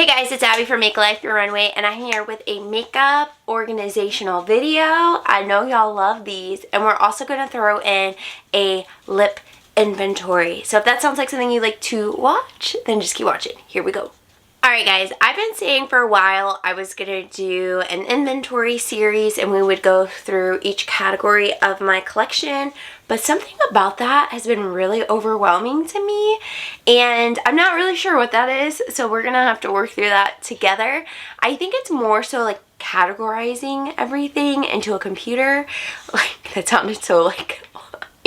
Hey guys, it's Abby from Make Life Your Runway, and I'm here with a makeup organizational video. I know y'all love these, and we're also going to throw in a lip inventory. So if that sounds like something you like to watch, then just keep watching. Here we go. Alright guys, I've been saying for a while I was going to do an inventory series and we would go through each category of my collection, but something about that has been really overwhelming to me and I'm not really sure what that is, so we're going to have to work through that together. I think it's more so like categorizing everything into a computer. Like, that sounded so like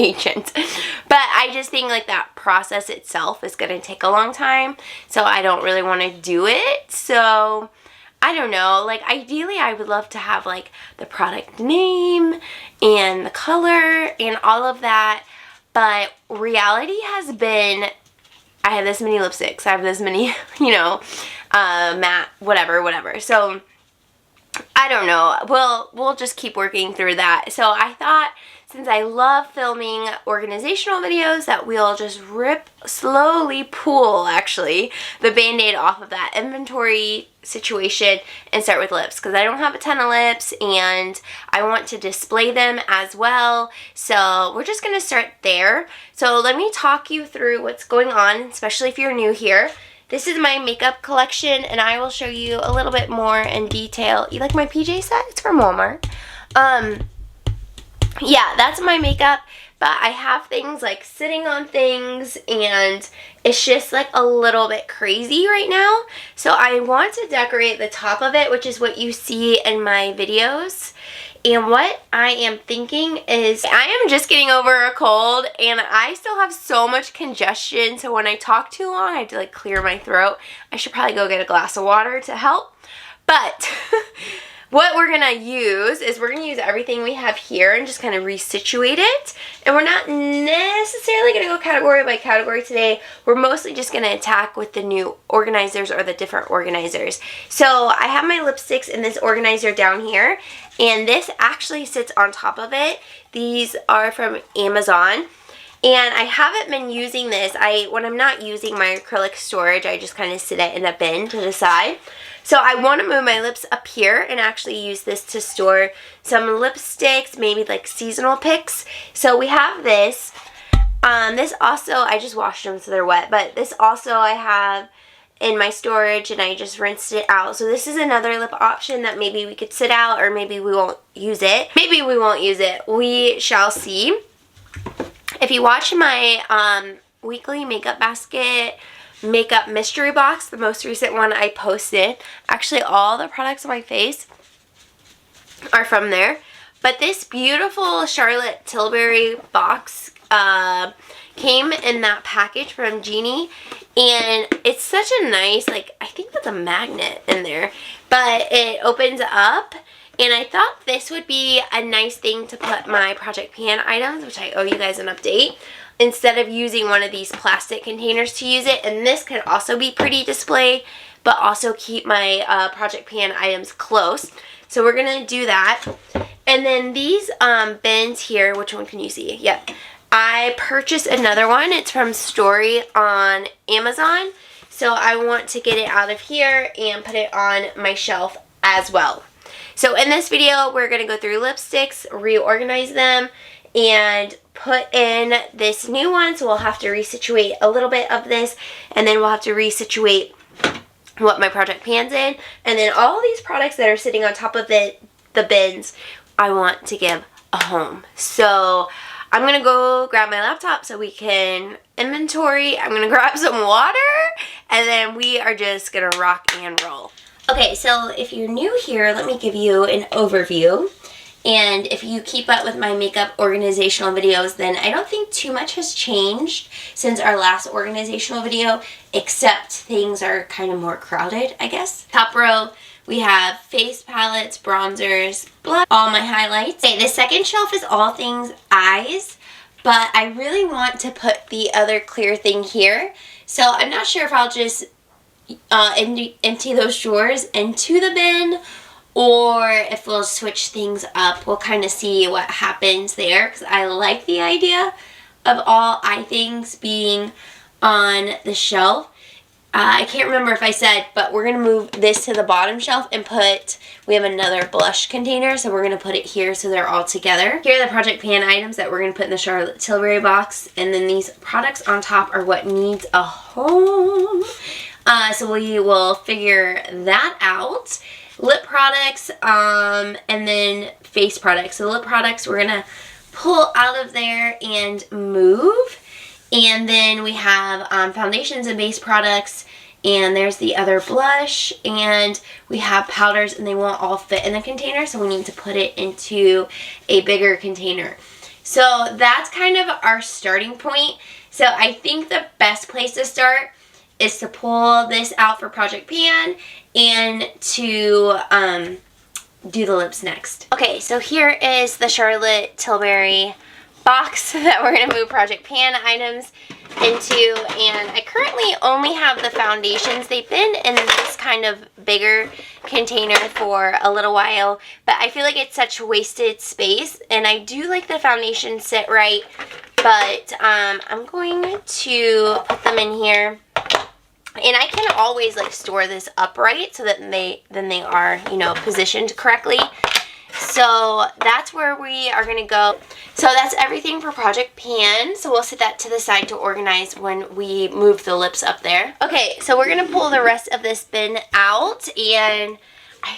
ancient, but I just think like that process itself is going to take a long time, so I don't really want to do it. So I don't know, like ideally I would love to have like the product name and the color and all of that, but reality has been I have this many lipsticks, I have this many, you know, matte, whatever. So I don't know, we'll just keep working through that. So I thought, since I love filming organizational videos, that we'll just slowly pull actually the band-aid off of that inventory situation and start with lips, because I don't have a ton of lips and I want to display them as well. So we're just gonna start there. So let me talk you through what's going on, especially if you're new here. This is my makeup collection and I will show you a little bit more in detail. You like my PJ set? It's from Walmart. Yeah, that's my makeup, but I have things like sitting on things and it's just like a little bit crazy right now. So I want to decorate the top of it, which is what you see in my videos. And what I am thinking is I am just getting over a cold and I still have so much congestion, so when I talk too long I have to like clear my throat. I should probably go get a glass of water to help. But what we're going to use is we're going to use everything we have here and just kind of resituate it. And we're not necessarily going to go category by category today. We're mostly just going to attack with the new organizers or the different organizers. So I have my lipsticks in this organizer down here, and this actually sits on top of it. These are from Amazon. And I haven't been using this. When I'm not using my acrylic storage, I just kind of sit it in a bin to the side. So I want to move my lips up here and actually use this to store some lipsticks, maybe like seasonal picks. So we have this. This also, I just washed them so they're wet, but this also I have in my storage and I just rinsed it out. So this is another lip option that maybe we could sit out, or maybe we won't use it. Maybe we won't use it. We shall see. If you watch my weekly makeup basket makeup mystery box, the most recent one I posted, actually all the products on my face are from there. But this beautiful Charlotte Tilbury box came in that package from Jeannie, and it's such a nice, like, I think that's a magnet in there, but it opens up. And I thought this would be a nice thing to put my Project Pan items, which I owe you guys an update, instead of using one of these plastic containers to use it. And this can also be pretty display, but also keep my Project Pan items close. So we're going to do that. And then these bins here, which one can you see? Yep. I purchased another one. It's from Story on Amazon. So I want to get it out of here and put it on my shelf as well. So in this video, we're going to go through lipsticks, reorganize them, and put in this new one. So we'll have to resituate a little bit of this, and then we'll have to resituate what my Project Pan's in. And then all these products that are sitting on top of the bins, I want to give a home. So I'm going to go grab my laptop so we can inventory. I'm going to grab some water, and then we are just going to rock and roll. Okay, so if you're new here, let me give you an overview. And if you keep up with my makeup organizational videos, then I don't think too much has changed since our last organizational video, except things are kind of more crowded, I guess. Top row, we have face palettes, bronzers, blush, all my highlights. Okay, the second shelf is all things eyes, but I really want to put the other clear thing here. So I'm not sure if I'll just empty those drawers into the bin, or if we'll switch things up. We'll kind of see what happens there, because I like the idea of all eye things being on the shelf. I can't remember if I said, but we're going to move this to the bottom shelf and we have another blush container, so we're going to put it here so they're all together. Here are the Project Pan items that we're going to put in the Charlotte Tilbury box, and then these products on top are what needs a home. So we will figure that out. Lip products, and then face products. So the lip products we're going to pull out of there and move. And then we have foundations and base products, and there's the other blush, and we have powders, and they won't all fit in the container, so we need to put it into a bigger container. So that's kind of our starting point. So I think the best place to start is to pull this out for Project Pan and to do the lips next. Okay, so here is the Charlotte Tilbury box that we're going to move Project Pan items into, and I currently only have the foundations. They've been in this kind of bigger container for a little while, but I feel like it's such wasted space, and I do like the foundations sit right, but I'm going to put them in here, and I can always like store this upright so that they are, you know, positioned correctly. So that's where we are going to go. So that's everything for Project Pan. So we'll set that to the side to organize when we move the lips up there. Okay, so we're going to pull the rest of this bin out, and I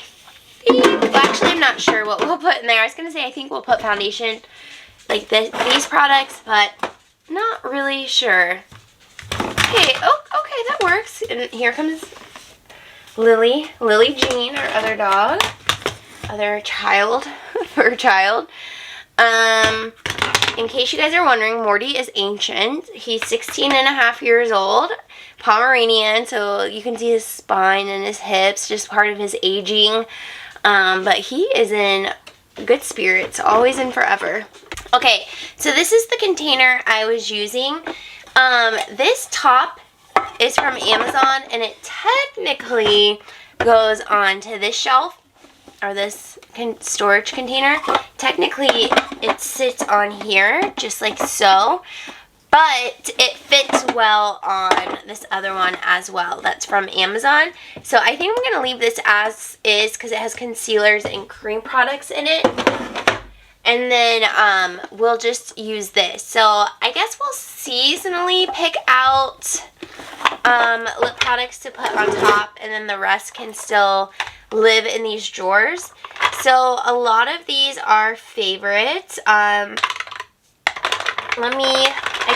think, well, actually I'm not sure what we'll put in there. I was going to say I think we'll put foundation, like these products, but not really sure. Okay, oh, okay, that works. And here comes Lily Jean, our other dog. Other child, fur child. In case you guys are wondering, Morty is ancient. He's 16 and a half years old, Pomeranian, so you can see his spine and his hips, just part of his aging. But he is in good spirits, always and forever. Okay, so this is the container I was using. This top is from Amazon, and it technically goes onto this shelf, or this storage container. Technically, it sits on here, just like so, but it fits well on this other one as well. That's from Amazon. So I think I'm going to leave this as is because it has concealers and cream products in it. And then we'll just use this. So I guess we'll seasonally pick out lip products to put on top, and then the rest can still live in these drawers. So a lot of these are favorites. I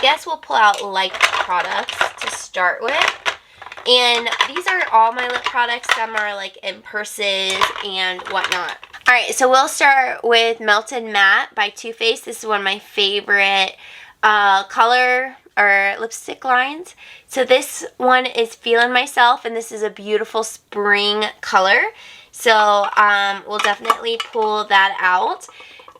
guess we'll pull out like products to start with. And these are all my lip products. Some are like in purses and whatnot. Alright, so we'll start with Melted Matte by Too Faced. This is one of my favorite color or lipstick lines. So this one is Feelin' Myself, and this is a beautiful spring color. So we'll definitely pull that out.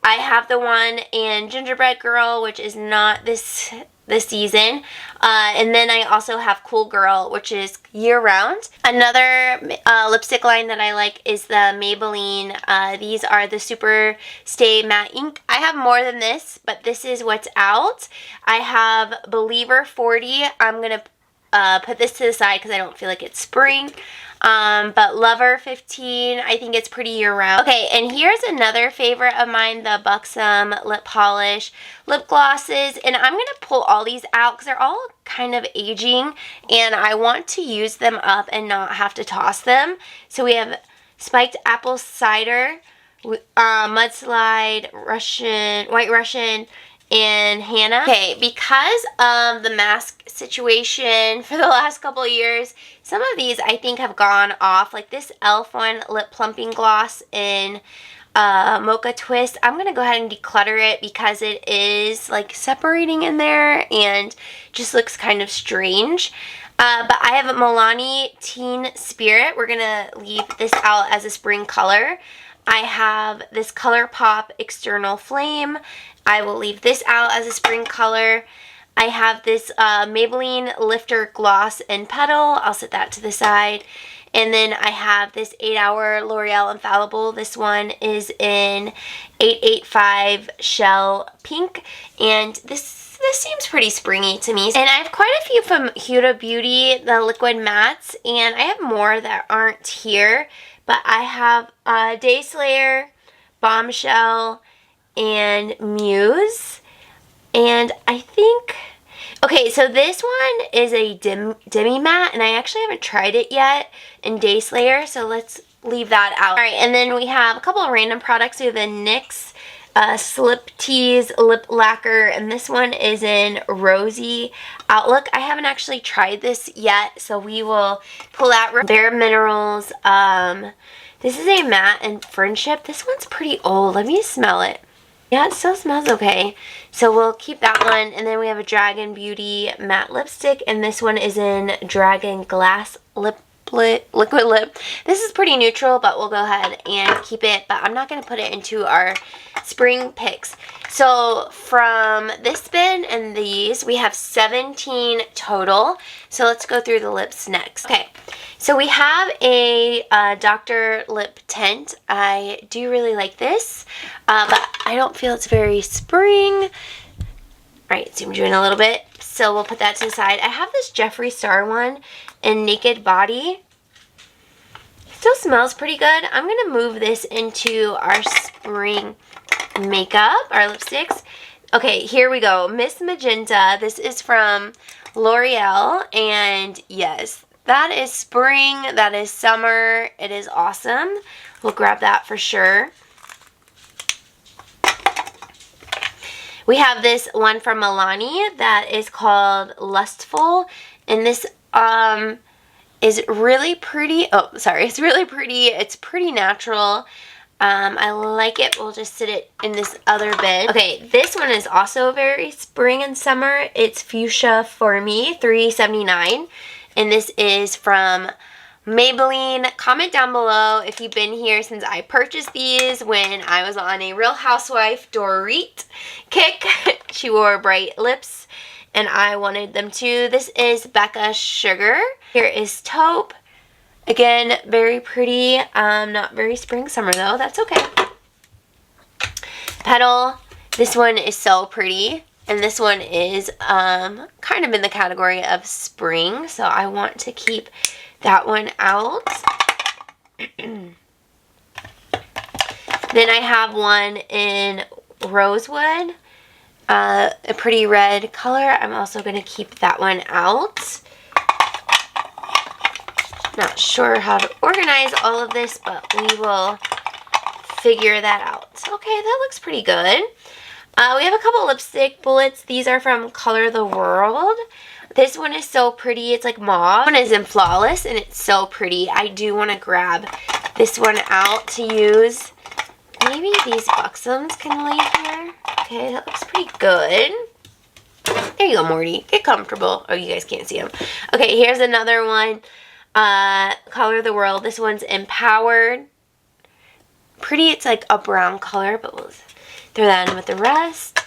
I have the one in Gingerbread Girl, which is not this season. And then I also have Cool Girl, which is year-round. Another lipstick line that I like is the Maybelline. These are the Super Stay Matte Ink. I have more than this, but this is what's out. I have Believer 40. I'm going to put this to the side because I don't feel like it's spring. But Lover 15, I think it's pretty year-round. Okay, and here's another favorite of mine, the Buxom Lip Polish lip glosses. And I'm going to pull all these out because they're all kind of aging, and I want to use them up and not have to toss them. So we have Spiked Apple Cider, Mudslide, White Russian, and Hannah. Okay, because of the mask situation for the last couple of years, some of these I think have gone off. Like this e.l.f. one, Lip Plumping Gloss in Mocha Twist. I'm going to go ahead and declutter it because it is like separating in there and just looks kind of strange. But I have a Milani Teen Spirit. We're going to leave this out as a spring color. I have this ColourPop External Flame. I will leave this out as a spring color. I have this Maybelline Lifter Gloss and Petal. I'll set that to the side. And then I have this 8-Hour L'Oreal Infallible. This one is in 885 Shell Pink. And this this seems pretty springy to me. And I have quite a few from Huda Beauty, the liquid mattes, and I have more that aren't here. But I have Day Slayer, Bombshell, and Muse. And I think... Okay, so this one is a demi matte, and I actually haven't tried it yet in Day Slayer, so let's leave that out. Alright, and then we have a couple of random products. We have the NYX Slip Tease Lip Lacquer, and this one is in Rosy Outlook. I haven't actually tried this yet, so we will pull out Bare Minerals. This is a matte and Friendship. This one's pretty old. Let me smell it. Yeah, it still smells okay. So we'll keep that one. And then we have a Dragon Beauty matte lipstick, and this one is in Dragon Glass Liquid Lip. This is pretty neutral, but we'll go ahead and keep it. But I'm not going to put it into our spring picks. So from this bin and these, we have 17 total. So let's go through the lips next. Okay, so we have a Dr. Lip Tint. I do really like this, but I don't feel it's very spring. Alright, zoomed you in a little bit. So we'll put that to the side. I have this Jeffree Star one in Naked Body. Still smells pretty good. I'm going to move this into our spring makeup, our lipsticks. Okay, here we go. Miss Magenta. This is from L'Oreal, and yes, that is spring, that is summer. It is awesome. We'll grab that for sure. We have this one from Milani that is called Lustful, and this is really pretty. Oh, sorry, it's really pretty. It's pretty natural. I like it. We'll just sit it in this other bin. Okay, this one is also very spring and summer. It's Fuchsia For Me, $3.79, and this is from Maybelline. Comment down below if you've been here since I purchased these when I was on a Real Housewife Dorit kick. She wore bright lips, and I wanted them too. This is Becca Sugar. Here is Taupe. Again, very pretty. Not very spring summer though. That's okay. Petal. This one is so pretty. And this one is kind of in the category of spring. So I want to keep that one out. Then I have one in Rosewood. A pretty red color. I'm also going to keep that one out. Not sure how to organize all of this, but we will figure that out. Okay, that looks pretty good. We have a couple lipstick bullets. These are from Color the World. This one is so pretty. It's like mauve. This one is in Flawless, and it's so pretty. I do want to grab this one out to use. Maybe these buxoms can lay here. Okay, that looks pretty good. There you go, Morty. Get comfortable. Oh, you guys can't see them. Okay, here's another one. Color the World. This one's Empowered. Pretty. It's like a brown color, but we'll throw that in with the rest.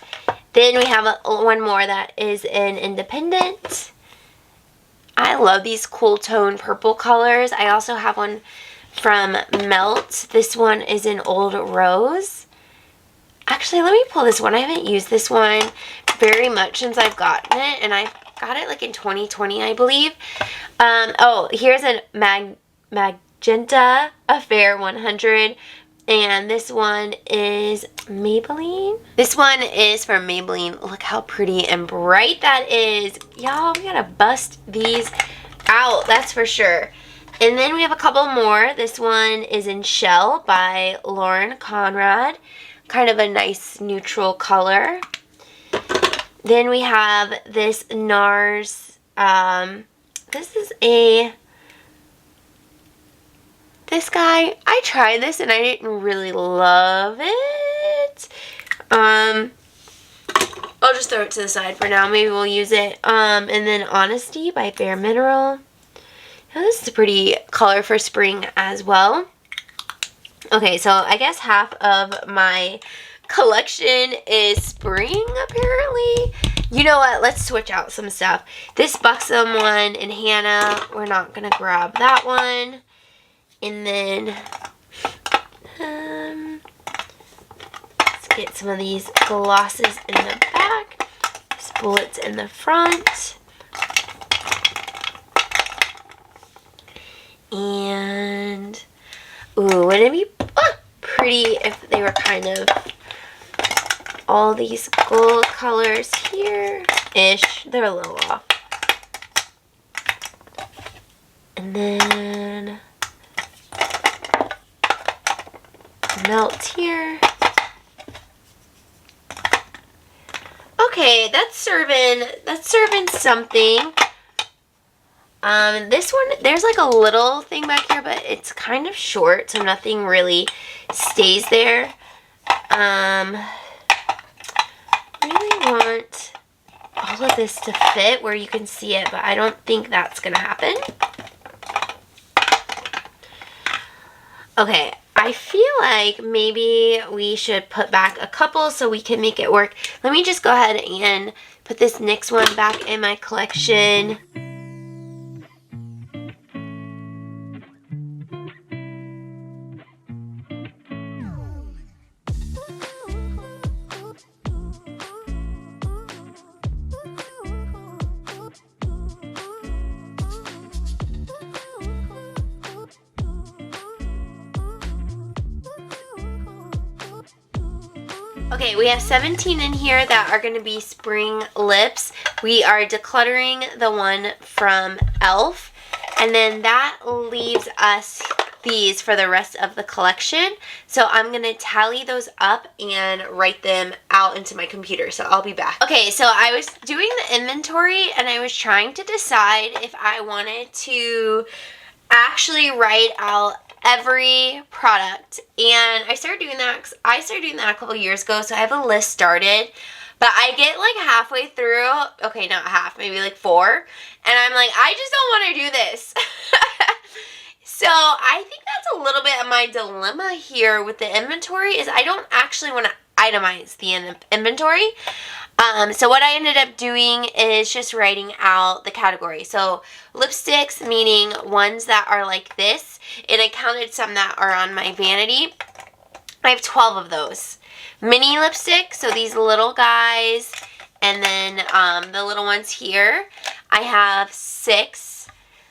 Then we have one more that is in Independent. I love these cool tone purple colors. I also have one from Melt. This one is in Old Rose. Actually, let me pull this one. I haven't used this one very much since I've gotten it, and I got it like in 2020, I believe. Oh, here's a Magenta Affair 100. And this one is Maybelline. This one is from Maybelline. Look how pretty and bright that is. Y'all, we gotta bust these out, that's for sure. And then we have a couple more. This one is in Shell by Lauren Conrad. Kind of a nice neutral color. Then we have this NARS. This is this guy. I tried this and I didn't really love it. I'll just throw it to the side for now. Maybe we'll use it. And then Honesty by Bare Mineral. Now this is a pretty color for spring as well. Okay, so I guess half of my collection is spring apparently. You know what? Let's switch out some stuff. This Buxom one in Hannah, we're not going to grab that one. And then let's get some of these glosses in the back. This bullets in the front. And, ooh, wouldn't it be pretty if they were kind of all these gold colors here-ish. They're a little off. And then melt here. Okay, that's serving something. This one, there's like a little thing back here, but it's kind of short, so nothing really stays there. Really want all of this to fit where you can see it, but I don't think that's gonna happen. Okay, I feel like maybe we should put back a couple so we can make it work. Let me just go ahead and put this next one back in my collection. Okay, we have 17 in here that are going to be spring lips. We are decluttering the one from e.l.f. And then that leaves us these for the rest of the collection. So I'm going to tally those up and write them out into my computer. So I'll be back. Okay, so I was doing the inventory and I was trying to decide if I wanted to actually write out every product, and I started doing that because I started doing that a couple years ago, so I have a list started, but I get like halfway through, okay, not half, maybe like 4, and I'm like, I just don't want to do this. So I think that's a little bit of my dilemma here with the inventory, is I don't actually want to itemize the inventory. So what I ended up doing is just writing out the category. So lipsticks, meaning ones that are like this, and I counted some that are on my vanity. I have 12 of those. Mini lipsticks, so these little guys, and then the little ones here, I have 6.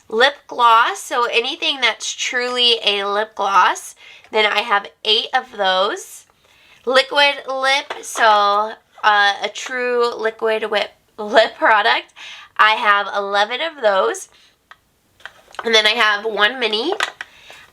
Lip gloss, so anything that's truly a lip gloss, then I have 8 of those. Liquid lip, so a true liquid lip product, I have 11 of those. And then I have 1 mini.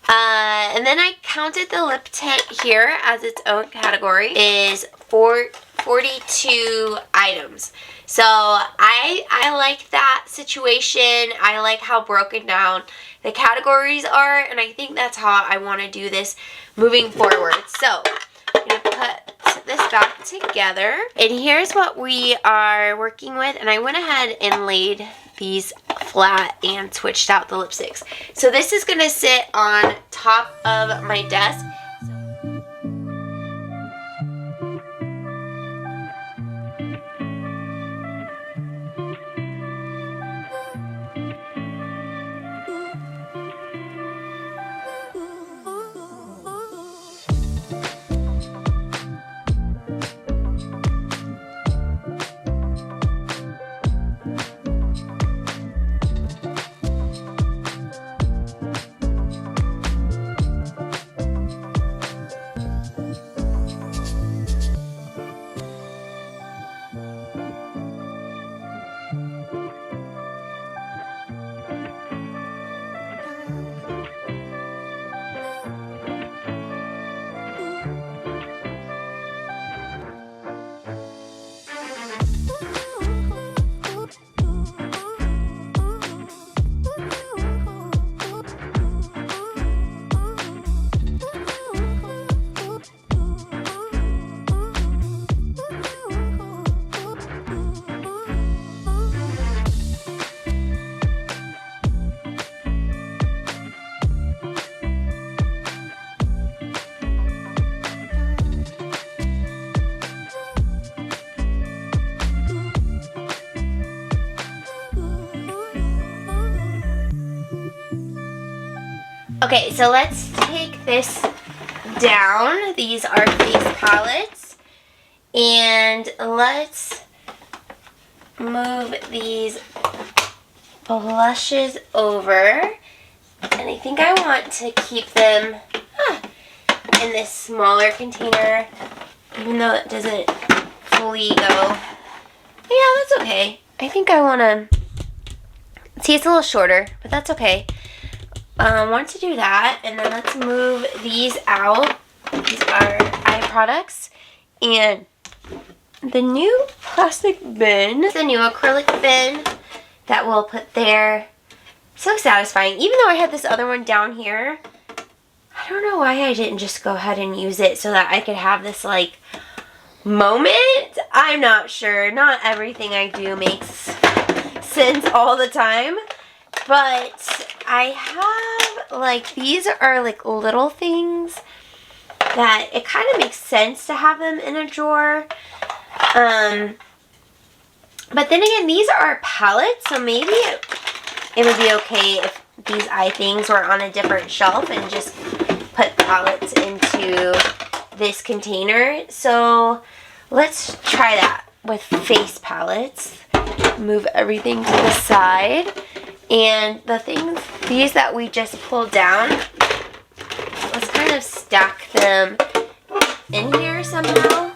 And then I counted the lip tint here as its own category is 42 items. So I like that situation. I like how broken down the categories are, and I think that's how I want to do this moving forward. So I'm going to put this back together. And here's what we are working with. And I went ahead and laid these flat and switched out the lipsticks. So this is going to sit on top of my desk. Okay, so let's take this down. These are face palettes. And let's move these blushes over. And I think I want to keep them in this smaller container, even though it doesn't fully go. Yeah, that's okay. I think I want to, see, it's a little shorter, but that's okay. I want to do that, and then let's move these out. These are eye products, and the new plastic bin, the new acrylic bin that we'll put there. So satisfying. Even though I had this other one down here, I don't know why I didn't just go ahead and use it so that I could have this like moment. I'm not sure. Not everything I do makes sense all the time, but I have like, these are like little things that it kind of makes sense to have them in a drawer. But then again, these are palettes, so maybe it would be okay if these eye things were on a different shelf and just put palettes into this container. So let's try that with face palettes. Move everything to the side. And the things, these that we just pulled down, let's kind of stack them in here somehow.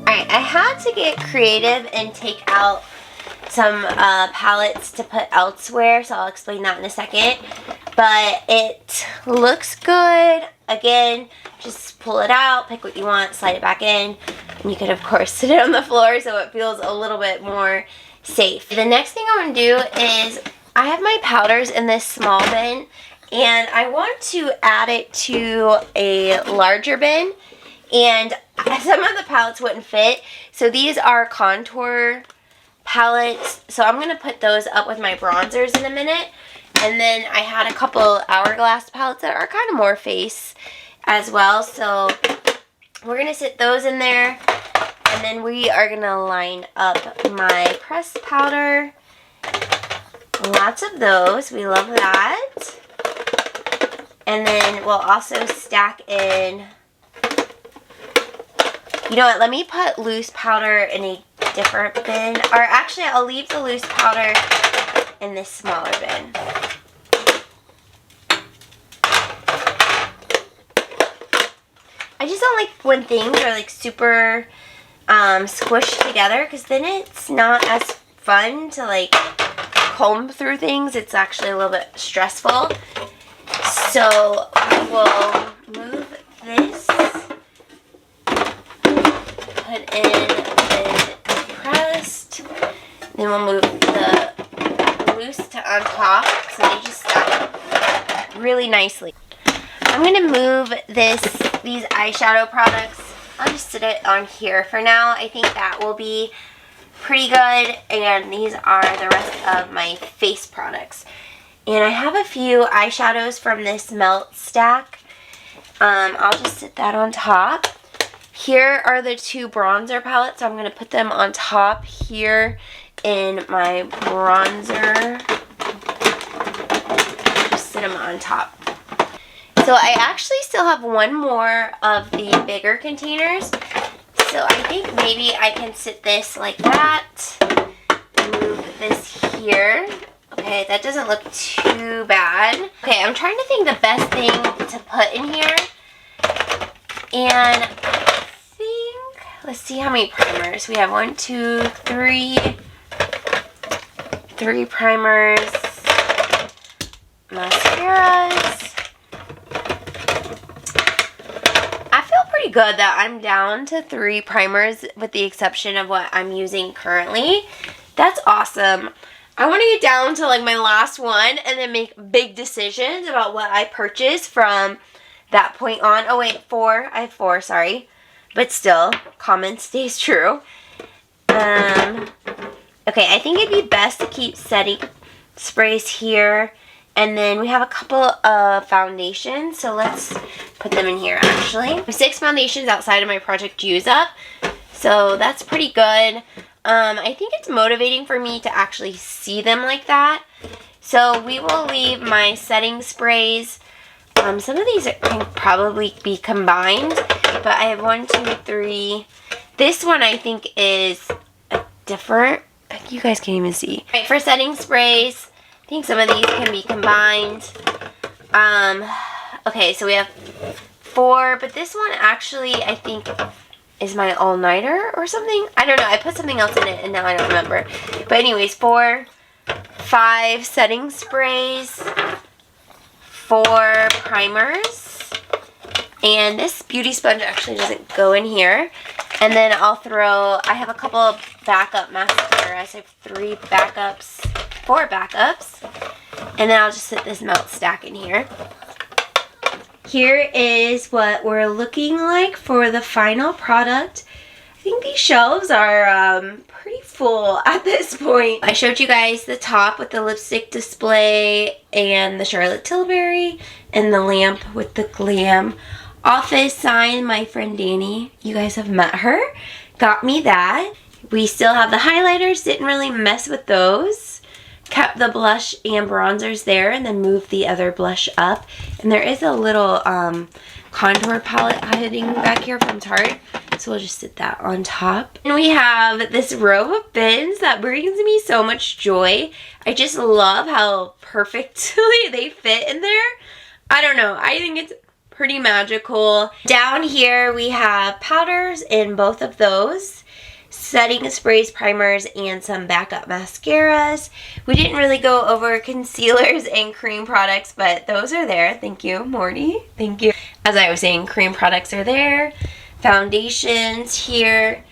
I had to get creative and take out some palettes to put elsewhere, so I'll explain that in a second. But it looks good. Again, just pull it out, pick what you want, slide it back in, and you could of course sit it on the floor so it feels a little bit more safe. The next thing I want to do is, I have my powders in this small bin, and I want to add it to a larger bin. And some of the palettes wouldn't fit, so these are contour palettes, so I'm going to put those up with my bronzers in a minute. And then I had a couple hourglass palettes that are kind of more face as well, so we're going to sit those in there. And then we are going to line up my pressed powder. Lots of those, we love that. And then we'll also stack in, you know what, let me put loose powder in a different bin. Or actually, I'll leave the loose powder in this smaller bin. I just don't like when things are like super squished together, because then it's not as fun to like comb through things. It's actually a little bit stressful. So I will move this. Put in the pressed, then we'll move the loose to on top, so they just stack really nicely. I'm going to move these eyeshadow products. I'll just sit it on here for now. I think that will be pretty good, and these are the rest of my face products. And I have a few eyeshadows from this melt stack. I'll just sit that on top. Here are the two bronzer palettes, so I'm going to put them on top here in my bronzer. Just sit them on top. So I actually still have one more of the bigger containers. So I think maybe I can sit this like that. Move this here. Okay, that doesn't look too bad. Okay, I'm trying to think the best thing to put in here. And let's see how many primers. We have 1, 2, 3. 3 primers. Mascaras. I feel pretty good that I'm down to 3 primers with the exception of what I'm using currently. That's awesome. I want to get down to like my last one and then make big decisions about what I purchase from that point on. Oh wait, 4. I have 4, sorry. But still, common stays true. Okay, I think it'd be best to keep setting sprays here. And then we have a couple of foundations, so let's put them in here actually. I have 6 foundations outside of my Project Use Up, so that's pretty good. I think it's motivating for me to actually see them like that. So we will leave my setting sprays. Some of these can probably be combined, but I have 1, 2, 3. This one I think is a different, you guys can't even see. All right, for setting sprays, I think some of these can be combined. Okay, so we have 4, but this one actually I think is my all-nighter or something. I don't know, I put something else in it and now I don't remember. But anyways, 4, 5 setting sprays, 4 primers, and this beauty sponge actually doesn't go in here. And then I'll throw, I have a couple of backup mascaras. I have 3 backups, 4 backups, and then I'll just sit this melt stack in here. Here is what we're looking like for the final product. I think these shelves are pretty full at this point. I showed you guys the top with the lipstick display and the Charlotte Tilbury and the lamp with the glam office sign. My friend Danny, you guys have met her, got me that. We still have the highlighters, didn't really mess with those. Kept the blush and bronzers there and then moved the other blush up. And there is a little contour palette hiding back here from Tarte, so we'll just sit that on top. And we have this row of bins that brings me so much joy. I just love how perfectly they fit in there. I don't know, I think it's pretty magical. Down here we have powders in both of those, setting sprays, primers, and some backup mascaras. We didn't really go over concealers and cream products, but those are there. Thank you, Morty. Thank you. As I was saying, cream products are there. Foundations here,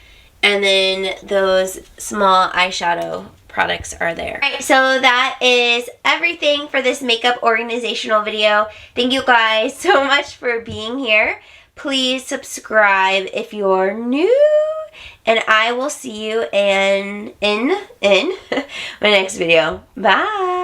and then those small eyeshadow products are there. Alright, so that is everything for this makeup organizational video. Thank you guys so much for being here. Please subscribe if you're new, and I will see you in my next video. Bye!